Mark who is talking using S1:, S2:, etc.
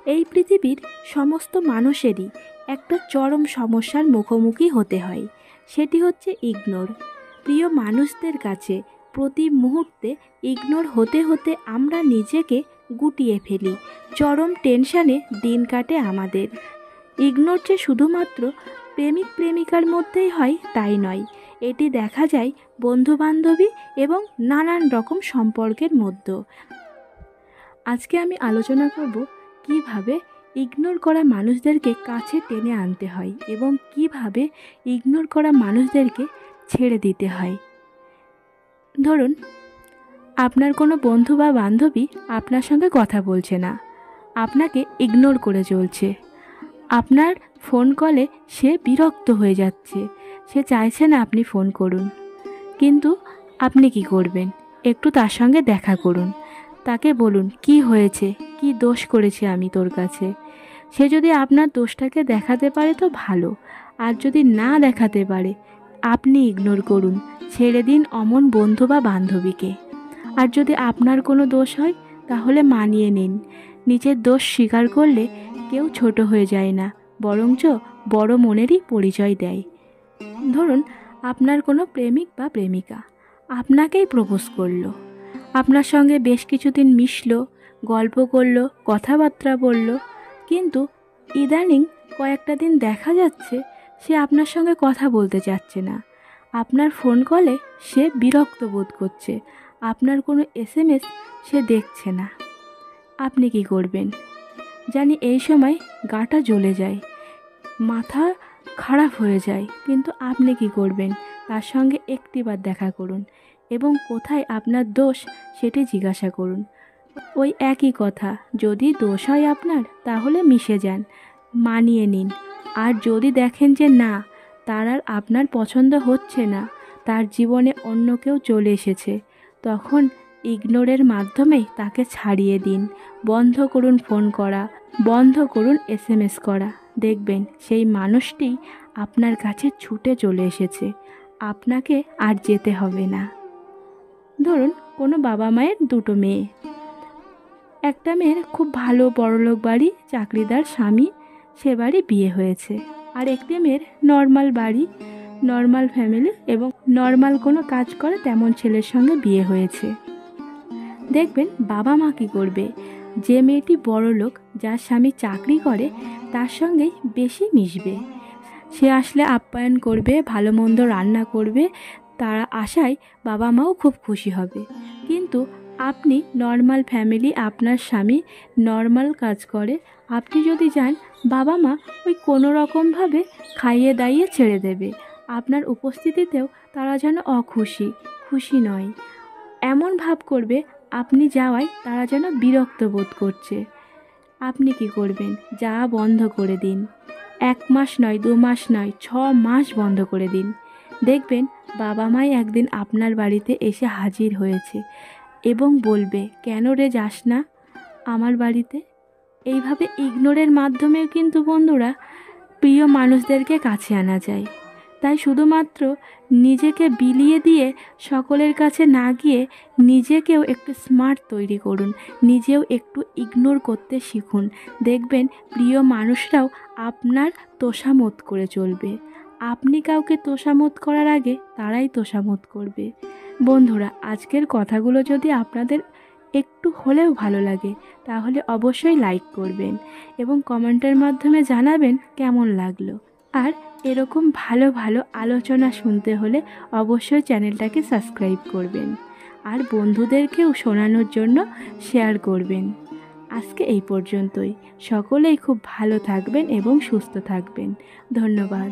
S1: এই পৃথিবীর সমস্ত মানুষেরই একটা চরম সমস্যার মুখোমুখি হতে হয়, সেটি হচ্ছে ইগনোর। প্রিয় মানুষদের কাছে প্রতি মুহূর্তে ইগনোর হতে হতে আমরা নিজেকে গুটিয়ে ফেলি, চরম টেনশানে দিন কাটে আমাদের। ইগনোর যে শুধুমাত্র প্রেমিক প্রেমিকার মধ্যেই হয় তাই নয়, এটি দেখা যায় বন্ধুবান্ধবী এবং নানান রকম সম্পর্কের মধ্যে। আজকে আমি আলোচনা করব কিভাবে ইগনোর করা মানুষদেরকে কাছে টেনে আনতে হয় এবং কিভাবে ইগনোর করা মানুষদেরকে ছেড়ে দিতে হয়। ধরুন, আপনার কোনো বন্ধু বা বান্ধবী আপনার সঙ্গে কথা বলছে না, আপনাকে ইগনোর করে চলছে। আপনার ফোন কলে সে বিরক্ত হয়ে যাচ্ছে, সে চাইছে না আপনি ফোন করুন। কিন্তু আপনি কি করবেন? একটু তার সঙ্গে দেখা করুন, তাকে বলুন কি হয়েছে, কি দোষ করেছি আমি তোর কাছে। সে যদি আপনার দোষটাকে দেখাতে পারে তো ভালো, আর যদি না দেখাতে পারে আপনি ইগনোর করুন, ছেড়ে দিন অমন বন্ধু বা বান্ধবীকে। আর যদি আপনার কোনো দোষ হয় তাহলে মানিয়ে নিন। নিজের দোষ স্বীকার করলে কেউ ছোট হয়ে যায় না, বরঞ্চ বড় মনেরই পরিচয় দেয়। ধরুন, আপনার কোনো প্রেমিক বা প্রেমিকা আপনাকেই প্রপোজ করলো, আপনার সঙ্গে বেশ কিছুদিন মিশলো, গল্প করলো, কথাবার্তা বলল, কিন্তু ইদানিং কয়েকটা দিন দেখা যাচ্ছে সে আপনার সঙ্গে কথা বলতে চাচ্ছে না। আপনার ফোন কলে সে বিরক্ত বোধ করছে, আপনার কোনো SMS সে দেখছে না। আপনি কি করবেন? জানি এই সময় গাটা জ্বলে যায়, মাথা খারাপ হয়ে যায়, কিন্তু আপনি কি করবেন? তার সঙ্গে একটিবার দেখা করুন এবং কোথায় আপনার দোষ সেটি জিজ্ঞাসা করুন। ওই একই কথা, যদি দোষ হয় আপনার তাহলে মিশে যান, মানিয়ে নিন। আর যদি দেখেন যে না, তার আর আপনার পছন্দ হচ্ছে না, তার জীবনে অন্য কেউ চলে এসেছে, তখন ইগনোরের মাধ্যমে তাকে ছাড়িয়ে দিন। বন্ধ করুন ফোন করা, বন্ধ করুন SMS করা। দেখবেন সেই মানুষটি আপনার কাছে ছুটে চলে এসেছে, আপনাকে আর যেতে হবে না। ধরুন, কোনো বাবা মায়ের দুটো মেয়ে, একটা মেয়ের খুব ভালো বড়লোক বাড়ি, চাকরিদার স্বামী, সে বাড়ি বিয়ে হয়েছে। আর একটি মেয়ের নর্মাল বাড়ি, নর্মাল ফ্যামিলি এবং নর্মাল কোনো কাজ করে তেমন ছেলের সঙ্গে বিয়ে হয়েছে। দেখবেন বাবা মা কী করবে, যে মেয়েটি বড়লোক, যার স্বামী চাকরি করে, তার সঙ্গেই বেশি মিশবে। সে আসলে আপ্যায়ন করবে, ভালো মন্দ রান্না করবে, তারা আশায় বাবা মাও খুব খুশি হবে। কিন্তু আপনি নর্মাল ফ্যামিলি, আপনার স্বামী নর্মাল কাজ করে, আপনি যদি যান, বাবা মা ওই কোনো রকমভাবে খাইয়ে দাইয়ে ছেড়ে দেবে। আপনার উপস্থিতিতেও তারা যেন অখুশি, খুশি নয়, এমন ভাব করবে আপনি যাওয়ায় তারা যেন বিরক্ত বোধ করছে। আপনি কি করবেন? যাওয়া বন্ধ করে দিন। 1 মাস নয়, 2 মাস নয়, 6 মাস বন্ধ করে দিন। দেখবেন বাবা মাই একদিন আপনার বাড়িতে এসে হাজির হয়েছে এবং বলবে, কেন রে যাস না আমার বাড়িতে? এইভাবে ইগনোরের মাধ্যমেও কিন্তু বন্ধুরা প্রিয় মানুষদেরকে কাছে আনা যায়। তাই শুধুমাত্র নিজেকে বিলিয়ে দিয়ে সকলের কাছে না গিয়ে নিজেকেও একটু স্মার্ট তৈরি করুন, নিজেও একটু ইগনোর করতে শিখুন। দেখবেন প্রিয় মানুষরাও আপনার তোষামোদ করে চলবে। আপনি কাউকে তোষামোদ করার আগে তারাই তোষামোদ করবে। বন্ধুরা, আজকের কথাগুলো যদি আপনাদের একটু হলেও ভালো লাগে তাহলে অবশ্যই লাইক করবেন এবং কমেন্টের মাধ্যমে জানাবেন কেমন লাগলো। আর এরকম ভালো ভালো আলোচনা শুনতে হলে অবশ্যই চ্যানেলটাকে সাবস্ক্রাইব করবেন আর বন্ধুদেরকেও শোনানোর জন্য শেয়ার করবেন। আজকে এই পর্যন্তই। সকলেই খুব ভালো থাকবেন এবং সুস্থ থাকবেন। ধন্যবাদ।